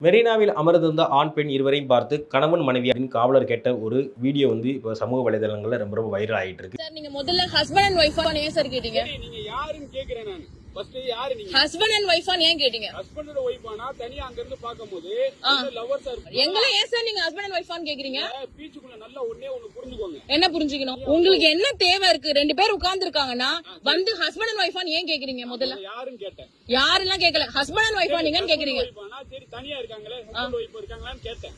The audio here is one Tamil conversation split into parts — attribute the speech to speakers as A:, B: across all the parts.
A: மெரினாவில் அமர்ந்திருந்த ஆண் பெண் இருவரையும் பார்த்து கணவன் மனைவியின் காவலர் கேட்ட ஒரு வீடியோ இப்போ சமூக வலைதளங்கள்ல ரொம்ப வைரல் ஆயிட்டு இருக்கு.
B: சார் நீங்க முதல்ல ஹஸ்பண்ட் அண்ட் ஒய்ஃபா ஏன் சார் கேட்டீங்க?
C: நீங்க யாருன்னு கேக்குறேன் நான். ஃபர்ஸ்ட் யாரு நீங்க?
B: ஹஸ்பண்ட் அண்ட் ஒய்ஃபா ஏன் கேட்டீங்க?
C: ஹஸ்பண்ட் அண்ட் ஒய்ஃபானா தனியா அங்க இருந்து பாக்கும்போது லவர்ஸா இருக்கு.
B: எங்களை ஏன் சார் நீங்க ஹஸ்பண்ட் அண்ட் ஒய்ஃபான்னு கேக்குறீங்க?
C: பீச்சுக்குள்ள நல்லா ஒண்ணே புரிஞ்சுக்கோங்க.
B: என்ன புரிஞ்சுக்கணும்? உங்களுக்கு என்ன தேவை இருக்கு? ரெண்டு பேர் உட்கார்ந்து இருக்காங்கன்னா வந்து ஹஸ்பண்ட் அண்ட் ஒய்ஃபான்னு ஏன் கேக்குறீங்க? முதல்ல
C: யாருன்னு கேட்டேன்.
B: யாரெல்லாம் கேட்கல, ஹஸ்பண்ட் அண்ட் ஒய்ஃபா நீங்கன்னு கேக்குறீங்க.
C: சரி தனியா இருக்காங்களே ஹஸ்பண்ட் ஒய்ஃப் இருக்காங்களான்னு கேட்டேன்.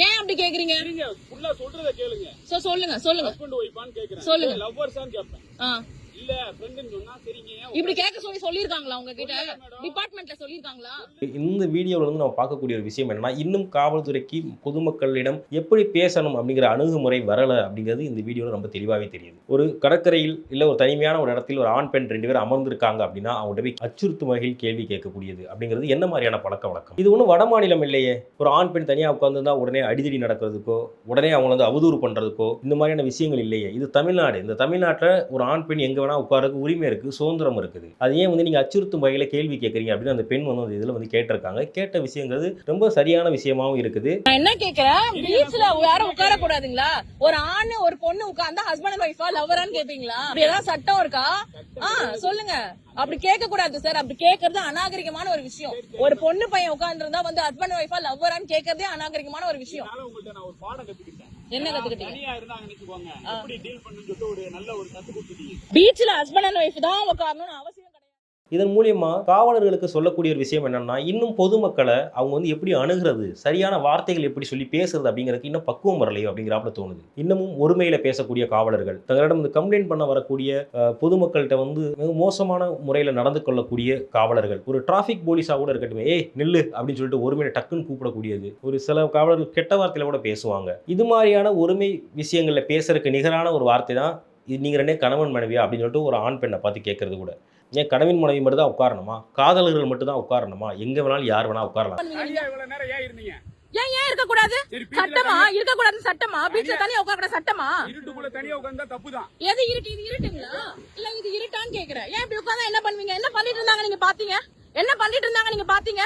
B: ஏன் அப்படி கேக்குறீங்க?
C: நீங்க ஃபுல்லா சொல்றத கேளுங்க.
B: சொல்லுங்க
C: ஹஸ்பண்ட் ஒய்ஃபான்னு கேக்குறேன்.
B: சொல்லுங்க.
C: லவ்வர்ஸான்னு கேட்பேன். இல்ல ஃப்ரெண்ட்னு சொன்னா சரிங்க.
B: இப்படி கேட்க சொல்லிருக்காங்களா உங்க கிட்ட? டிபார்ட்மெண்ட்ல சொல்லிருக்காங்களா?
A: இந்த வீடியோல நம்ம பார்க்கக்கூடிய ஒரு விஷயம் என்னன்னா, இன்னும் காவல்துறைக்கு பொதுமக்களிடம் எப்படி பேசணும் அப்படிங்கிற அணுகுமுறை வரல அப்படிங்கிறது இந்த வீடியோல ரொம்ப தெளிவாகவே தெரியுது. ஒரு கடற்கரையில் இல்ல ஒரு தனிமையான ஒரு இடத்தில் ஒரு ஆண் பெண் 2 பேர் அமர்ந்திருக்காங்க அப்படின்னா அவங்கள்ட்ட போய் அச்சுறுத்தும் வகையில் கேள்வி கேட்கக்கூடியது அப்படிங்கிறது என்ன மாதிரியான பழக்க வழக்கம்? இது ஒன்றும் வட மாநிலம் இல்லையே. ஒரு ஆண் பெண் தனியாக உட்கார்ந்துருந்தா உடனே அடிதடி நடக்கிறதுக்கோ உடனே அவங்கள அவதூறு பண்றதுக்கோ இந்த மாதிரியான விஷயங்கள் இல்லையே. இது தமிழ்நாடு. இந்த தமிழ்நாட்டில் ஒரு ஆண் பெண் எங்க உட்காரக்கு உரிமை இருக்கு, சுதந்திரம் இருக்குது. அது ஏன் நீங்க அச்சுறுத்தும் வகையில கேள்வி கேட்கறீங்க அப்படின்னு அந்த பெண் இதுல கேட்டிருக்காங்க. கேட்ட விஷயங்கிறது ரொம்ப சரியான விஷயமாவும் இருக்குது.
B: நான் என்ன கேக்குறேன், பீச்ல யாரும் உட்கார கூடாதுங்களா? ஒரு ஆண் ஒரு பொண்ணு உட்கார்ந்தா ஹஸ்பண்ட் அண்ட் ஒய்ஃபா லவ்வரான்னு கேப்பீங்களா? அப்படி ஏதாவது சட்டம் இருக்கா? சொல்லுங்க. அப்படி கேட்க கூடாது சார். அப்படி கேட்கறது அநாகரிகமான ஒரு விஷயம். ஒரு பொண்ணு பையன் உட்கார்ந்து இருந்தா வந்து ஹஸ்பண்ட் ஒய்ஃபா லவ்வரான்னு கேட்கறதே அநாகரிகமான ஒரு விஷயம். என்ன கத்துக்கிட்டீங்க? பீச்ல ஹஸ்பண்ட் அண்ட் ஒய்ஃப் தான் உட்காரணும்னு அவசியம் கிடையாது.
A: இதன் மூலியமா காவலர்களுக்கு சொல்லக்கூடிய ஒரு விஷயம் என்னன்னா, இன்னும் பொதுமக்களை அவங்க எப்படி அணுகிறது, சரியான வார்த்தைகள் எப்படி சொல்லி பேசுறது அப்படிங்கிறதுக்கு இன்னும் பக்குவம் வரலையோ அப்படிங்கிறாப்புல தோணுது. இன்னமும் ஒருமையில பேசக்கூடிய காவலர்கள், தங்களிடம் கம்ப்ளைண்ட் பண்ண வரக்கூடிய பொதுமக்கள்கிட்ட மிக மோசமான முறையில் நடந்து கொள்ளக்கூடிய காவலர்கள், ஒரு டிராபிக் போலீஸா கூட இருக்கட்டும், ஏய் நில்லு அப்படின்னு சொல்லிட்டு ஒருமையில டக்குன்னு கூப்பிடக்கூடியது, ஒரு சில காவலர்கள் கெட்ட வார்த்தையில கூட பேசுவாங்க. இது மாதிரியான ஒருமை விஷயங்கள்ல பேசுறதுக்கு நிகரான ஒரு வார்த்தை தான் இது. நீங்க 2 கணவன் மனைவியா அப்படின்னு சொல்லிட்டு ஒரு ஆண் பெண்ணை பார்த்து கேட்கறது கூட. ஏன் கணவன் மனைவி மட்டும் தான் உட்காரணுமா? காதலர்கள் மட்டும் தான் உட்காரணுமா? எங்க வேணாலும் யார் வேணா உட்காரலாம்.
B: ஏன் இருக்க கூடாது? சட்டமா இருக்க கூடாது? சட்டமா? பீச்ல தனியா உட்கார கூடாது? சட்டமா?
C: இருட்டுக்குள்ள தனியா உட்கார்ந்தா தப்புதான்.
B: எது இருட்டு? இது இருட்டுங்களா இல்ல இது இருட்டான்னு கேக்குறேன். ஏன் இப்படி உட்கார்ந்தா என்ன பண்ணுவீங்க? என்ன பண்ணிட்டு இருந்தாங்க நீங்க பாத்தீங்க? என்ன பண்ணிட்டு இருந்தாங்க நீங்க பாத்தீங்க?